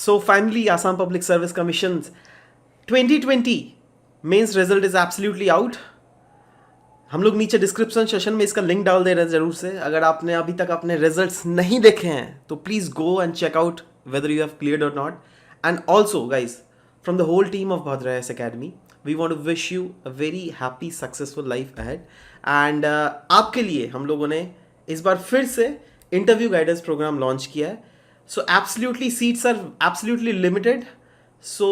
So finally, Assam Public Service Commission's 2020 mains result is absolutely out. हम लोग नीचे description session में इसका लिंक डाल दे रहे हैं जरूर से. अगर आपने अभी तक अपने रिजल्ट्स नहीं देखे हैं तो please go and check out whether you have cleared or not. And also guys, from the whole team of Bhadrayas academy, we want to wish you a very happy successful life ahead. And आपके लिए हम लोगों ने इस बार फिर से interview guidance programme launch किया है. So absolutely seats are absolutely limited. So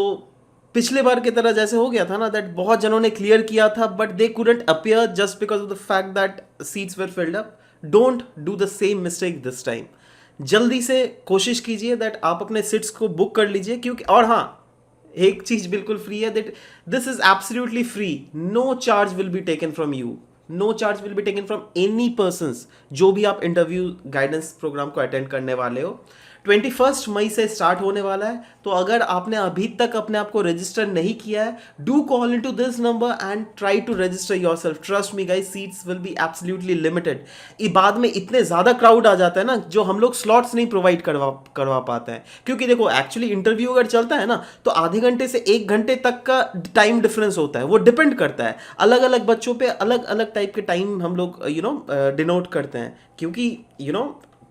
पिछले बार की तरह जैसे हो गया था ना, दैट बहुत जनों ने क्लियर किया था but they couldn't appear just because of the fact that seats were filled up. Don't do the same mistake this time. जल्दी से कोशिश कीजिए दैट आप अपने सीट्स को बुक कर लीजिए. क्योंकि और हाँ, एक चीज बिल्कुल फ्री है, that this is absolutely free. No charge will be taken from you. No charge will be taken from any person जो भी आप इंटरव्यू गाइडेंस प्रोग्राम को अटेंड करने वाले हो. 21 मई से स्टार्ट होने वाला है. तो अगर आपने अभी तक अपने आप को रजिस्टर नहीं किया है, do call into this number and try to register yourself. Trust me guys, seats will be absolutely limited. बाद में इतने ज्यादा क्राउड आ जाता है ना, जो हम लोग स्लॉट्स नहीं प्रोवाइड करवा पाते हैं. क्योंकि देखो, एक्चुअली इंटरव्यू अगर चलता है ना, तो आधे घंटे से 1 घंटे तक का टाइम डिफरेंस होता है. वो डिपेंड करता है अलग अलग बच्चों पे, अलग अलग टाइप के टाइम हम लोग डिनोट करते हैं. क्योंकि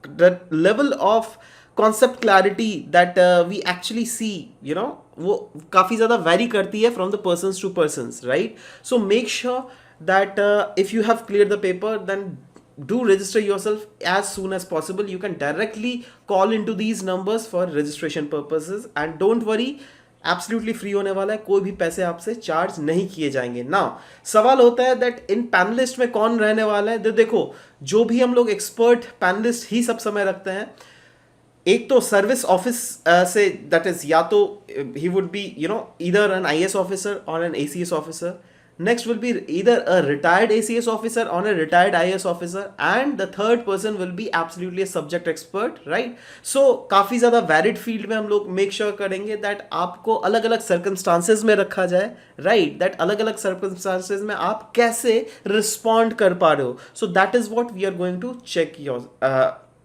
the level of concept clarity that we actually see, वो काफ़ी ज़्यादा वेरी करती है from the person to person, right. So make sure that if you have clear the paper, then do register yourself as soon as possible. You can directly call into these numbers for registration purposes and don't worry, absolutely free होने वाला है. कोई भी पैसे आपसे charge नहीं किए जाएंगे. नाउ सवाल होता है दैट इन पैनलिस्ट में कौन रहने वाला है. देखो, जो भी हम लोग एक्सपर्ट पैनलिस्ट ही सब समय रखते हैं. एक तो सर्विस ऑफिस से, दैट इज या तो ही would be either an IAS officer or an ACS officer. Next will be either a retired ACS officer or a retired IAS officer, and the third person will be absolutely a subject expert, right? So काफी ज्यादा varied field में हम लोग make sure करेंगे that आपको अलग अलग circumstances में रखा जाए, right? That अलग अलग circumstances में आप कैसे respond कर पा रहे हो. So that is what we are going to check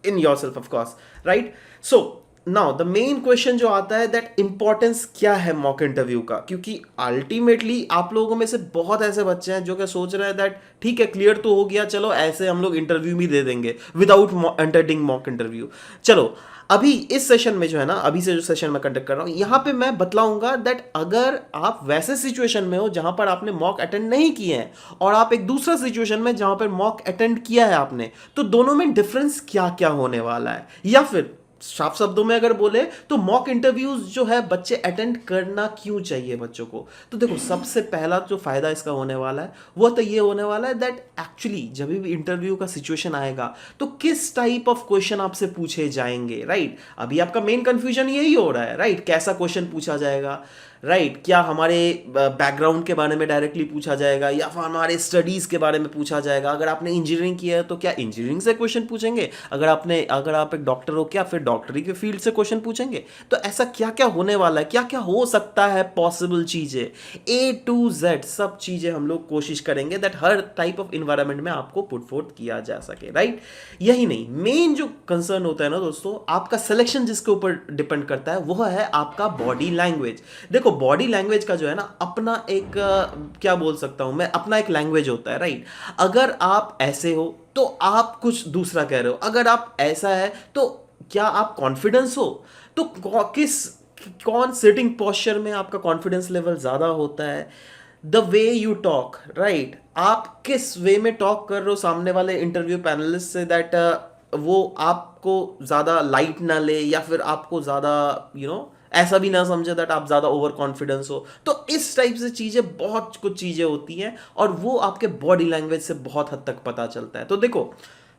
in yourself, of course, right? So now the main question जो आता है, दैट इंपॉर्टेंस क्या है मॉक इंटरव्यू का. क्योंकि अल्टीमेटली आप लोगों में से बहुत ऐसे बच्चे हैं जो क्या सोच रहे हैं दैट ठीक है, क्लियर तो हो गया, चलो ऐसे हम लोग इंटरव्यू भी दे देंगे विदाउट अटेंडिंग मॉक इंटरव्यू. चलो अभी इस सेशन में जो है ना, अभी से जो सेशन में कंडक्ट कर रहा हूं, यहां पे मैं बतलाऊंगा दैट अगर आप वैसे सिचुएशन में हो जहां पर आपने मॉक अटेंड नहीं किए हैं, और आप एक दूसरा सिचुएशन में जहां पर मॉक अटेंड किया है आपने, तो दोनों में डिफरेंस क्या क्या होने वाला है. या फिर साफ शब्दों में अगर बोले तो मॉक इंटरव्यूज जो है बच्चे अटेंड करना क्यों चाहिए बच्चों को. तो देखो, सबसे पहला जो फायदा इसका होने वाला है वो तो ये होने वाला है दैट एक्चुअली जब भी इंटरव्यू का सिचुएशन आएगा तो किस टाइप ऑफ क्वेश्चन आपसे पूछे जाएंगे, राइट. अभी आपका मेन कंफ्यूजन यही हो रहा है, राइट. कैसा क्वेश्चन पूछा जाएगा, राइट. क्या हमारे बैकग्राउंड के बारे में डायरेक्टली पूछा जाएगा, या फिर हमारे स्टडीज़ के बारे में पूछा जाएगा. अगर आपने इंजीनियरिंग किया है तो क्या इंजीनियरिंग से क्वेश्चन पूछेंगे. अगर आप एक डॉक्टर हो, क्या फिर डॉक्टरी के फील्ड से क्वेश्चन पूछेंगे. तो ऐसा क्या क्या होने वाला है, क्या क्या हो सकता है पॉसिबल चीज़ें, A to Z सब चीज़ें हम लोग कोशिश करेंगे that her type of environment में आपको पुट फोर्थ किया जा सके, राइट. यही नहीं, मेन जो कंसर्न होता है ना दोस्तों, आपका सिलेक्शन जिसके ऊपर डिपेंड करता है वो है आपका बॉडी लैंग्वेज. देखो, बॉडी लैंग्वेज का जो है ना अपना एक क्या बोल सकता हूं मैं, अपना एक लैंग्वेज होता है, राइट. अगर आप ऐसे हो तो आप कुछ दूसरा कह रहे हो. अगर आप ऐसा है तो क्या आप कॉन्फिडेंस हो. तो कौन सिटिंग पोस्चर में आपका कॉन्फिडेंस लेवल ज्यादा होता है. The way you talk, right. आप किस वे में टॉक कर रहे हो सामने वाले इंटरव्यू पैनलिस्ट से, दैट वो आपको ज्यादा लाइट ना ले, या फिर आपको ज्यादा ऐसा भी ना समझे दैट आप ज्यादा ओवर कॉन्फिडेंस हो. तो इस टाइप से चीजें, बहुत कुछ चीजें होती हैं और वो आपके बॉडी लैंग्वेज से बहुत हद तक पता चलता है. तो देखो,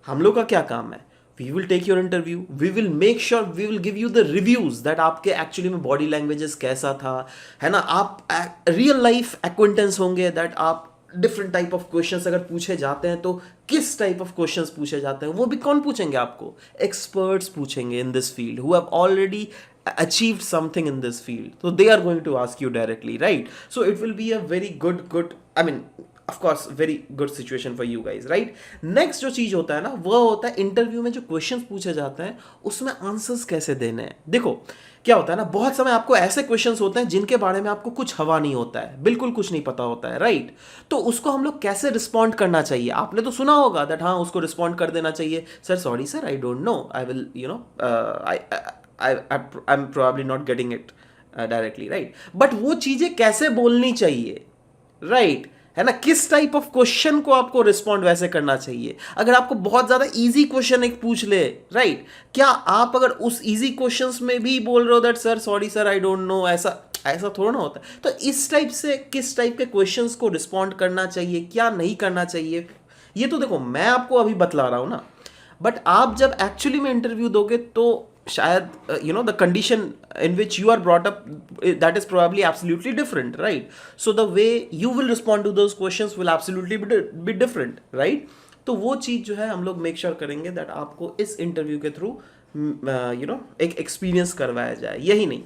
हम लोग का क्या काम है, we will take your interview, we will make sure, we will give you the reviews that आपके एक्चुअली में बॉडी लैंग्वेजेस कैसा था, है ना. आप रियल लाइफ एक्वेंटेंस होंगे दैट आप डिफरेंट टाइप ऑफ क्वेश्चंस अगर पूछे जाते हैं तो किस टाइप ऑफ क्वेश्चंस पूछे जाते हैं, वो भी कौन पूछेंगे आपको. एक्सपर्ट्स पूछेंगे in this field who have already achieved something in this field, so they are going to ask you directly, right. So it will be a very good, I mean, of course very good situation for you guys, right. Next जो चीज होता है ना, वो होता है interview में जो क्वेश्चंस पूछे जाते हैं उसमें आंसर्स कैसे देने हैं। देखो क्या होता है ना, बहुत समय आपको ऐसे क्वेश्चंस होते हैं जिनके बारे में आपको कुछ हवा नहीं होता है, बिल्कुल कुछ नहीं पता होता है, राइट। तो उसको हम लोग कैसे रिस्पॉन्ड करना चाहिए, आपने तो सुना होगा दैट हाँ उसको रिस्पॉन्ड कर देना चाहिए, sir sorry sir I don't know, I will you know I am probably not getting it directly, right. But वो चीजें कैसे बोलनी चाहिए, राइट, है ना, किस टाइप ऑफ क्वेश्चन को आपको रिस्पॉन्ड वैसे करना चाहिए। अगर आपको बहुत ज्यादा इजी क्वेश्चन एक पूछ ले, राइट, क्या आप अगर उस इजी क्वेश्चंस में भी बोल रहे हो that sir sorry sir I don't know, ऐसा ऐसा थोड़ा ना होता है। तो इस टाइप से किस टाइप के क्वेश्चंस को रिस्पॉन्ड करना चाहिए, क्या नहीं करना चाहिए, ये तो देखो मैं आपको अभी बतला रहा हूं ना, बट आप जब एक्चुअली में इंटरव्यू दोगे तो शायद you know the condition in which you are brought up that is probably absolutely different, right. So the way you will respond to those questions will absolutely be different, right. तो वो चीज जो है हम लोग मेक श्योर करेंगे that आपको इस इंटरव्यू के थ्रू यू नो एक एक्सपीरियंस करवाया जाए। यही नहीं,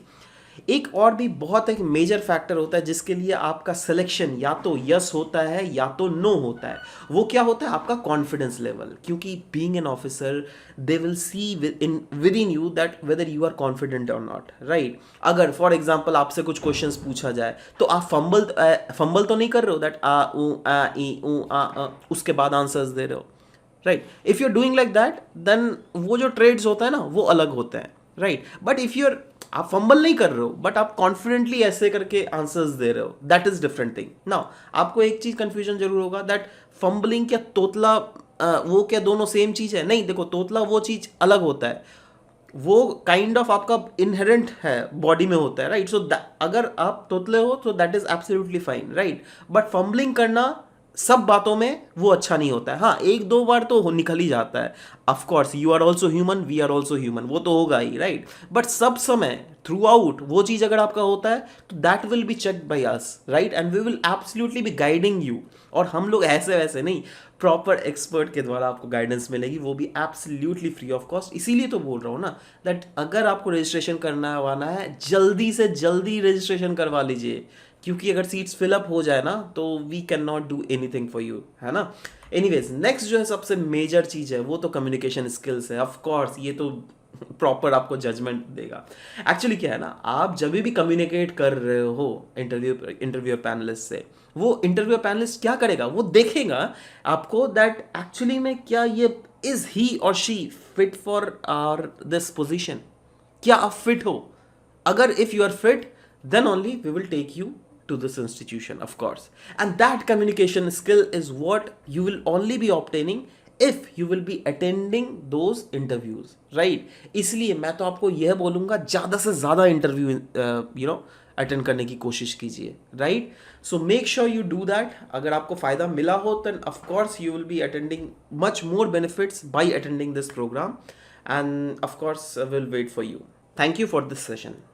एक और भी बहुत एक मेजर फैक्टर होता है जिसके लिए आपका सिलेक्शन या तो यस होता है या तो नो होता है। वो क्या होता है, आपका कॉन्फिडेंस लेवल। क्योंकि being an officer they will see within you that whether you are confident और नॉट, राइट। अगर फॉर एग्जांपल आपसे कुछ क्वेश्चंस पूछा जाए तो आप फंबल तो नहीं कर रहे हो दैट आ ऊ आ ई ऊ आ उसके बाद आंसर्स दे रहे हो, right. If you are doing like that then वो जो ट्रेड्स होता है ना वो अलग होते हैं, right. But if you are, आप फंबल नहीं कर रहे हो बट आप कॉन्फिडेंटली ऐसे करके आंसर्स दे रहे हो, that is different thing. Now आपको एक चीज कंफ्यूजन जरूर होगा दैट फंबलिंग क्या तोतला वो क्या दोनों सेम चीज है? नहीं, देखो तोतला वो चीज अलग होता है, वो काइंड ऑफ आपका इनहेरेंट है बॉडी में होता है, राइट। सो अगर आप तोतले हो तो that is absolutely fine, right. But fumbling करना सब बातों में वो अच्छा नहीं होता है। हाँ एक दो बार तो निकल ही जाता है, of course you are also human, we are also human, वो तो होगा ही, राइट। बट सब समय थ्रू आउट वो चीज अगर आपका होता है तो that will be checked by us, right, and we will absolutely be guiding you. और हम लोग ऐसे वैसे नहीं, प्रॉपर एक्सपर्ट के द्वारा आपको गाइडेंस मिलेगी, वो भी एब्सोल्युटली फ्री ऑफ कॉस्ट। इसीलिए तो बोल रहा हूँ ना दैट अगर आपको रजिस्ट्रेशन करना है जल्दी से जल्दी रजिस्ट्रेशन करवा लीजिए, क्योंकि अगर सीट्स फिलअप हो जाए ना तो we can not do anything for you, है ना। एनीवेज नेक्स्ट जो है सबसे मेजर चीज है वो तो कम्युनिकेशन स्किल्स है। ऑफ कोर्स ये तो प्रॉपर आपको जजमेंट देगा। एक्चुअली क्या है ना, आप जब भी कम्युनिकेट कर रहे हो इंटरव्यू पैनलिस्ट से, वो इंटरव्यू पैनलिस्ट क्या करेगा, वो देखेगा आपको दैट एक्चुअली में क्या ये इज ही और she fit for are this position, क्या आप फिट हो। अगर if you are fit then only we will take you to this institution, of course. And that communication skill is what you will only be obtaining if you will be attending those interviews, right? इसलिए मैं तो आपको यह बोलूँगा ज़्यादा से ज़्यादा interview you know attend करने की कोशिश कीजिए, right. So make sure you do that. अगर आपको फ़ायदा मिला हो then of course you will be attending much more benefits by attending this program, and of course I will wait for you. Thank you for this session.